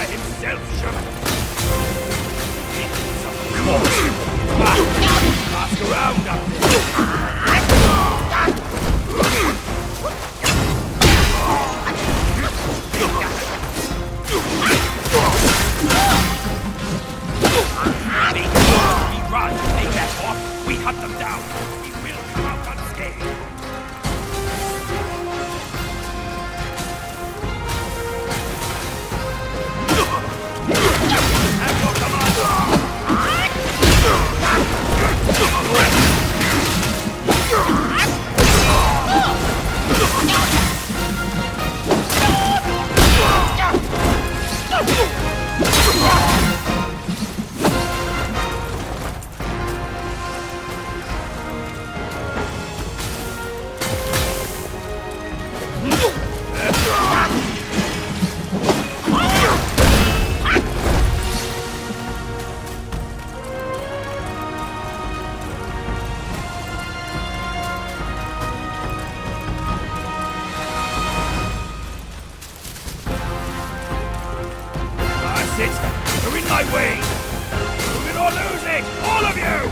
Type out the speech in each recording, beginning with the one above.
himself, Shaman. Of course. Ask around up We run, they back off, we hunt them down. We will come out unscathed. Have your command! You're in my way! Prove it or lose it! All of you!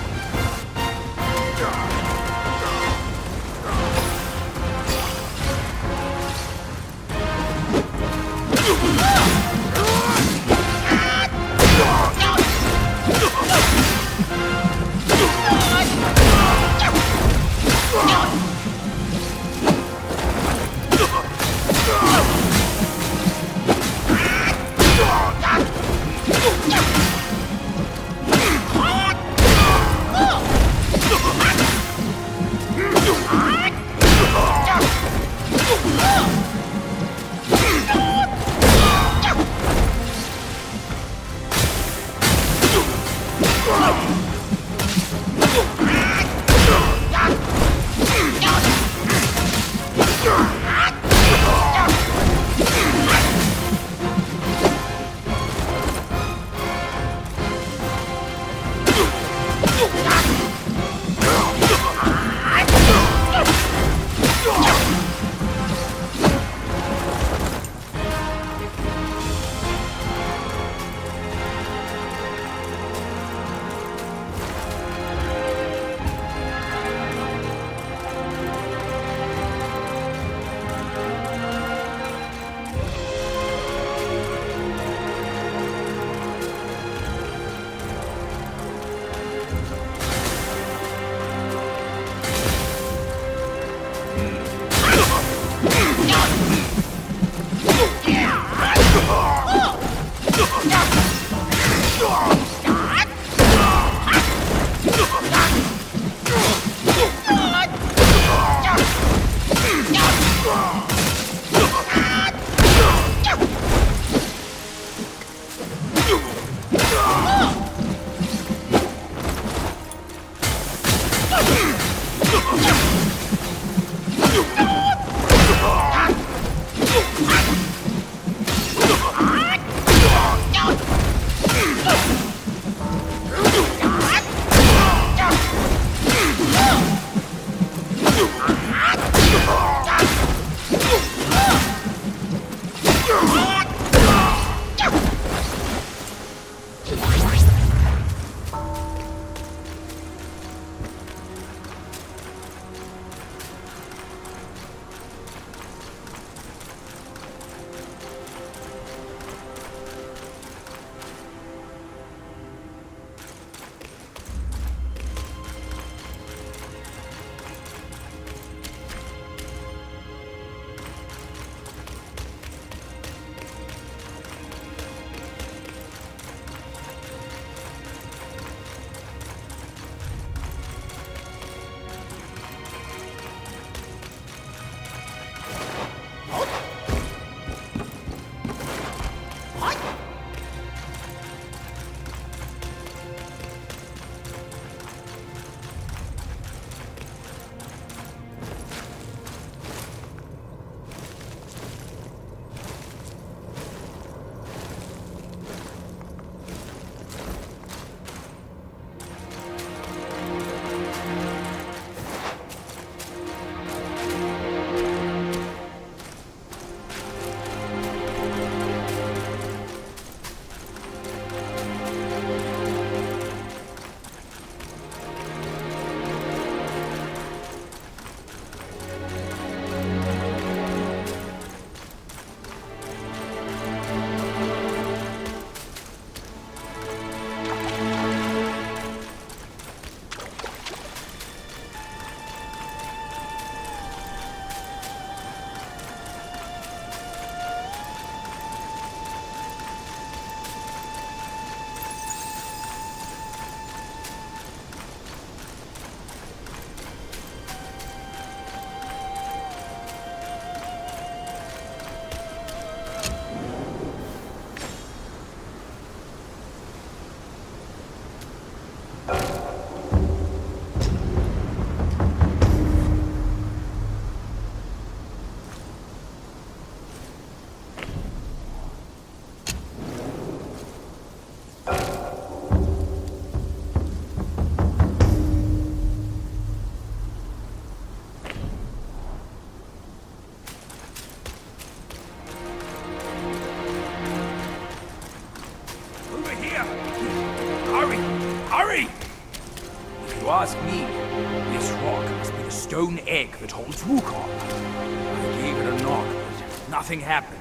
sack that holds Wukong. I gave it a knock, but nothing happened.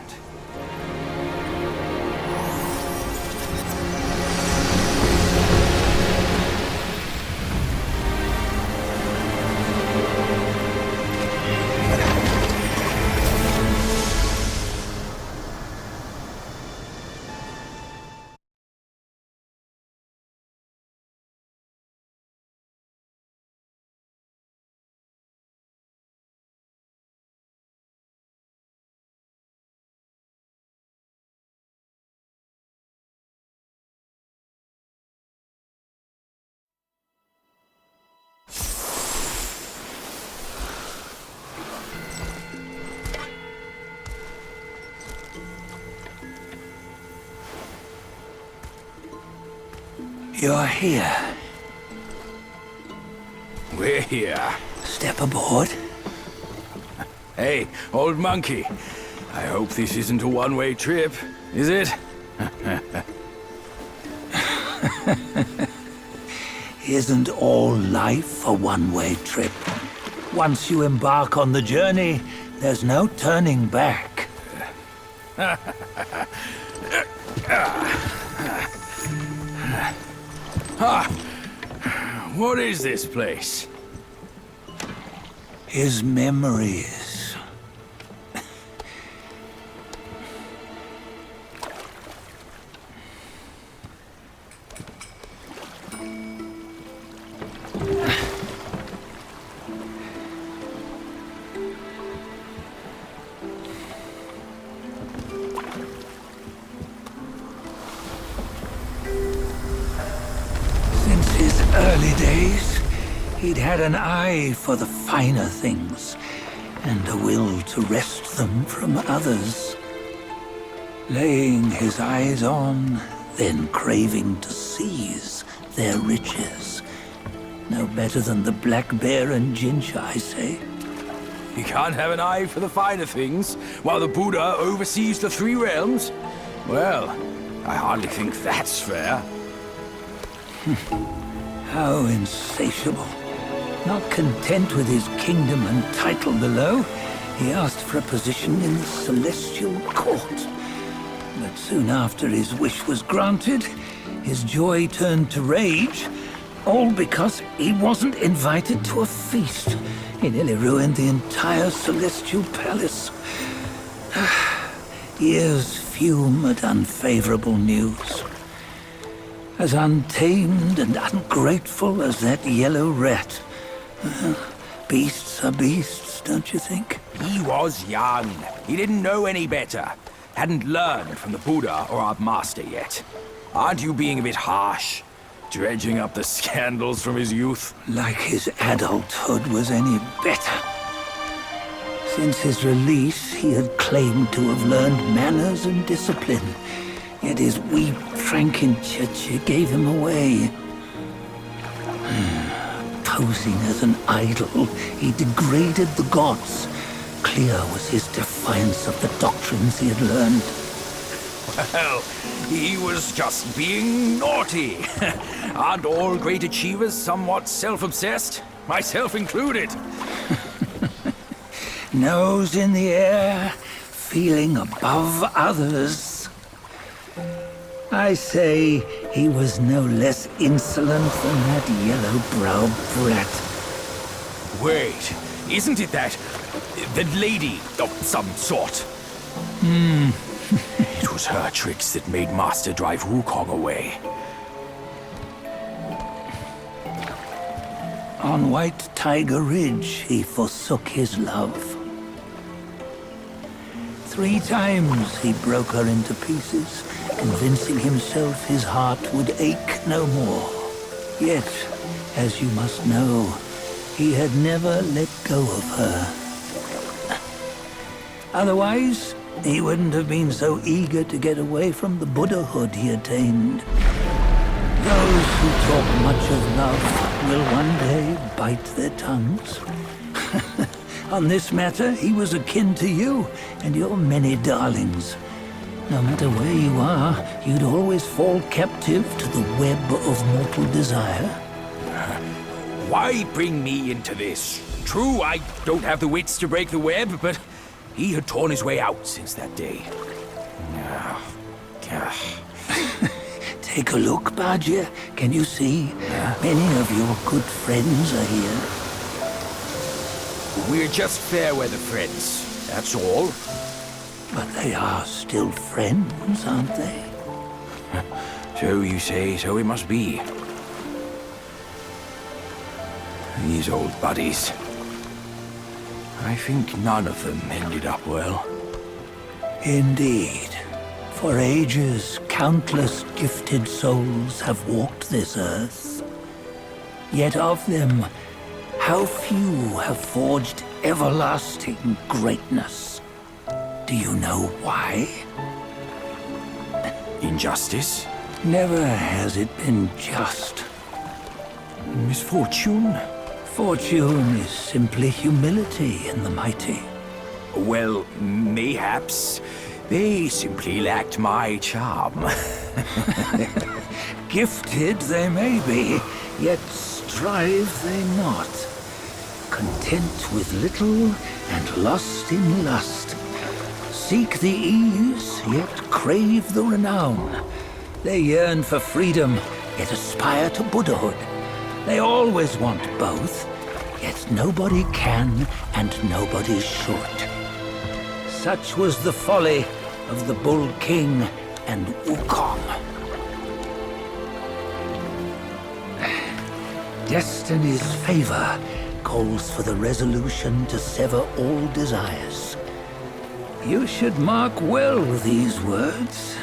You're here. We're here. Step aboard. Hey, old monkey. I hope this isn't a one-way trip, is it? Isn't all life a one-way trip? Once you embark on the journey, there's no turning back. What is this place? His memories. Since his early days, he'd had an eye for the finer things, and a will to wrest them from others. Laying his eyes on, then craving to seize their riches. No better than the black bear and Jincha, I say. You can't have an eye for the finer things, while the Buddha oversees the three realms? Well, I hardly think that's fair. How insatiable. Not content with his kingdom and title below, he asked for a position in the celestial court. But soon after his wish was granted, his joy turned to rage, all because he wasn't invited to a feast. He nearly ruined the entire celestial palace. Ears fume at unfavorable news. As untamed and ungrateful as that yellow rat. Beasts are beasts, don't you think? He was young. He didn't know any better. Hadn't learned from the Buddha or our master yet. Aren't you being a bit harsh? Dredging up the scandals from his youth? Like his adulthood was any better. Since his release, he had claimed to have learned manners and discipline. Yet his weak Frankenchurch gave him away. Posing as an idol, he degraded the gods. Clear was his defiance of the doctrines he had learned. Well, he was just being naughty. Aren't all great achievers somewhat self-obsessed? Myself included. Nose in the air, feeling above others. I say he was no less insolent than that yellow-browed brat. Wait, isn't it that lady of some sort? It was her tricks that made Master drive Wukong away. On White Tiger Ridge, he forsook his love. 3 times he broke her into pieces, convincing himself his heart would ache no more. Yet, as you must know, he had never let go of her. Otherwise, he wouldn't have been so eager to get away from the Buddhahood he attained. Those who talk much of love will one day bite their tongues. On this matter, he was akin to you and your many darlings. No matter where you are, you'd always fall captive to the web of mortal desire. Why bring me into this? True, I don't have the wits to break the web, but he had torn his way out since that day. Take a look, Badger. Can you see? Many of your good friends are here. We're just fair weather friends, that's all. But they are still friends, aren't they? So you say, so it must be. These old buddies. I think none of them ended up well. Indeed. For ages, countless gifted souls have walked this earth. Yet of them, how few have forged everlasting greatness? Do you know why? Injustice? Never has it been just. Misfortune? Fortune is simply humility in the mighty. Well, mayhaps. They simply lacked my charm. Gifted they may be, yet strive they not. Content with little and lost in lust. Seek the ease, yet crave the renown. They yearn for freedom, yet aspire to Buddhahood. They always want both, yet nobody can and nobody should. Such was the folly of the Bull King and Wukong. Destiny's favor calls for the resolution to sever all desires. You should mark well these words.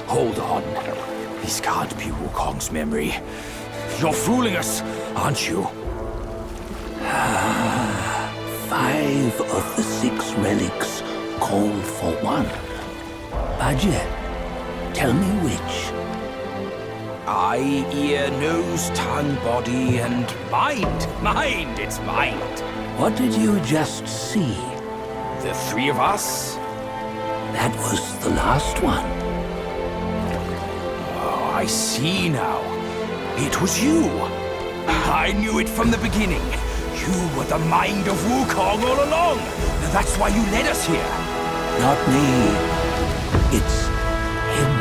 Hold on. This can't be Wukong's memory. You're fooling us, aren't you? 5 of the 6 relics call for one. Badger, tell me which. Eye, ear, nose, tongue, body, and mind. Mind, it's mind. What did you just see? The 3 of us? That was the last one. Oh, I see now. It was you. I knew it from the beginning. You were the mind of Wukong all along. That's why you led us here. Not me. It's him.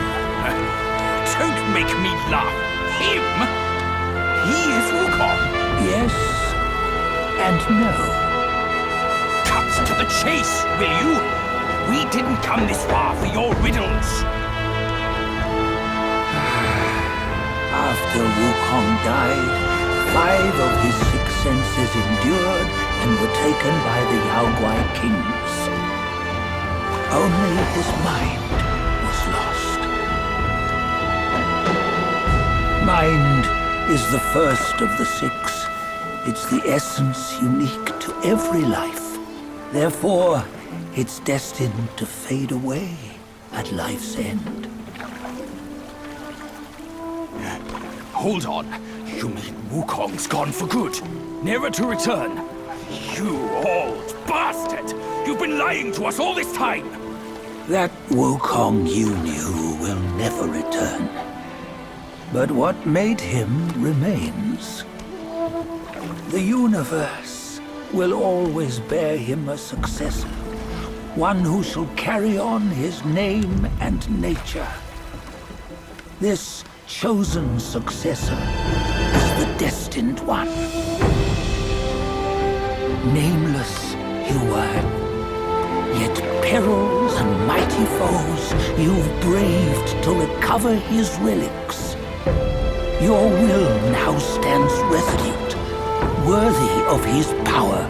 Don't make me laugh. Him? He is Wukong. Yes and no. Cut to the chase, will you? We didn't come this far for your riddles. After Wukong died, 5 of his 6 senses endured and were taken by the Yaoguai kings. Only his mind was lost. Mind is the first of the 6. It's the essence unique to every life. Therefore, it's destined to fade away at life's end. Hold on. You mean Wukong's gone for good? Never to return? You old bastard! You've been lying to us all this time! That Wukong you knew will never return. But what made him remains. The universe will always bear him a successor. One who shall carry on his name and nature. This chosen successor is the destined one. Nameless you were, yet perils and mighty foes you've braved to recover his relics. Your will now stands resolute, worthy of his power.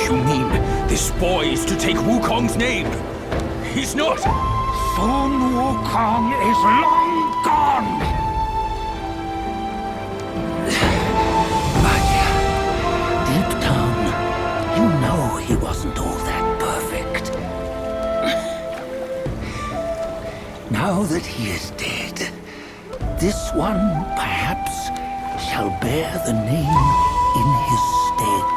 You mean this boy is to take Wukong's name? He's not! Sun Wukong is long gone! But deep down, you know he wasn't all that perfect. Now that he is dead, this one, perhaps, shall bear the name in his stead.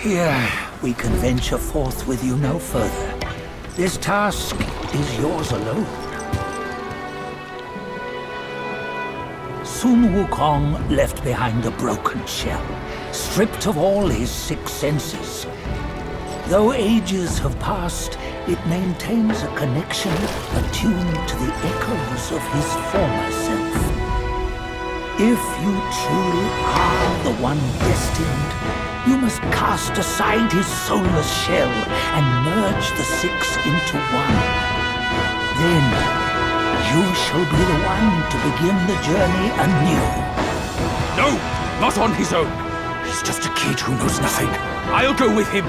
Here, we can venture forth with you no further. This task is yours alone. Sun Wukong left behind a broken shell, stripped of all his 6 senses. Though ages have passed, it maintains a connection attuned to the echoes of his former self. If you truly are the one destined, you must cast aside his soulless shell and merge the 6 into one. Then, you shall be the one to begin the journey anew. No, not on his own. He's just a kid who knows nothing. I'll go with him.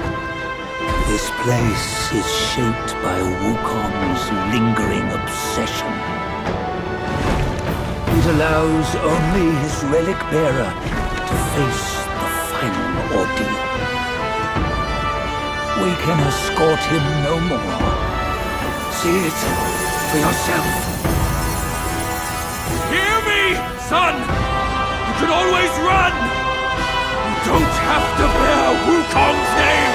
This place is shaped by Wukong's lingering obsession. It allows only his relic bearer to face the final ordeal. We can escort him no more. See it for yourself. Hear me, son! You can always run! You don't have to bear Wukong's name!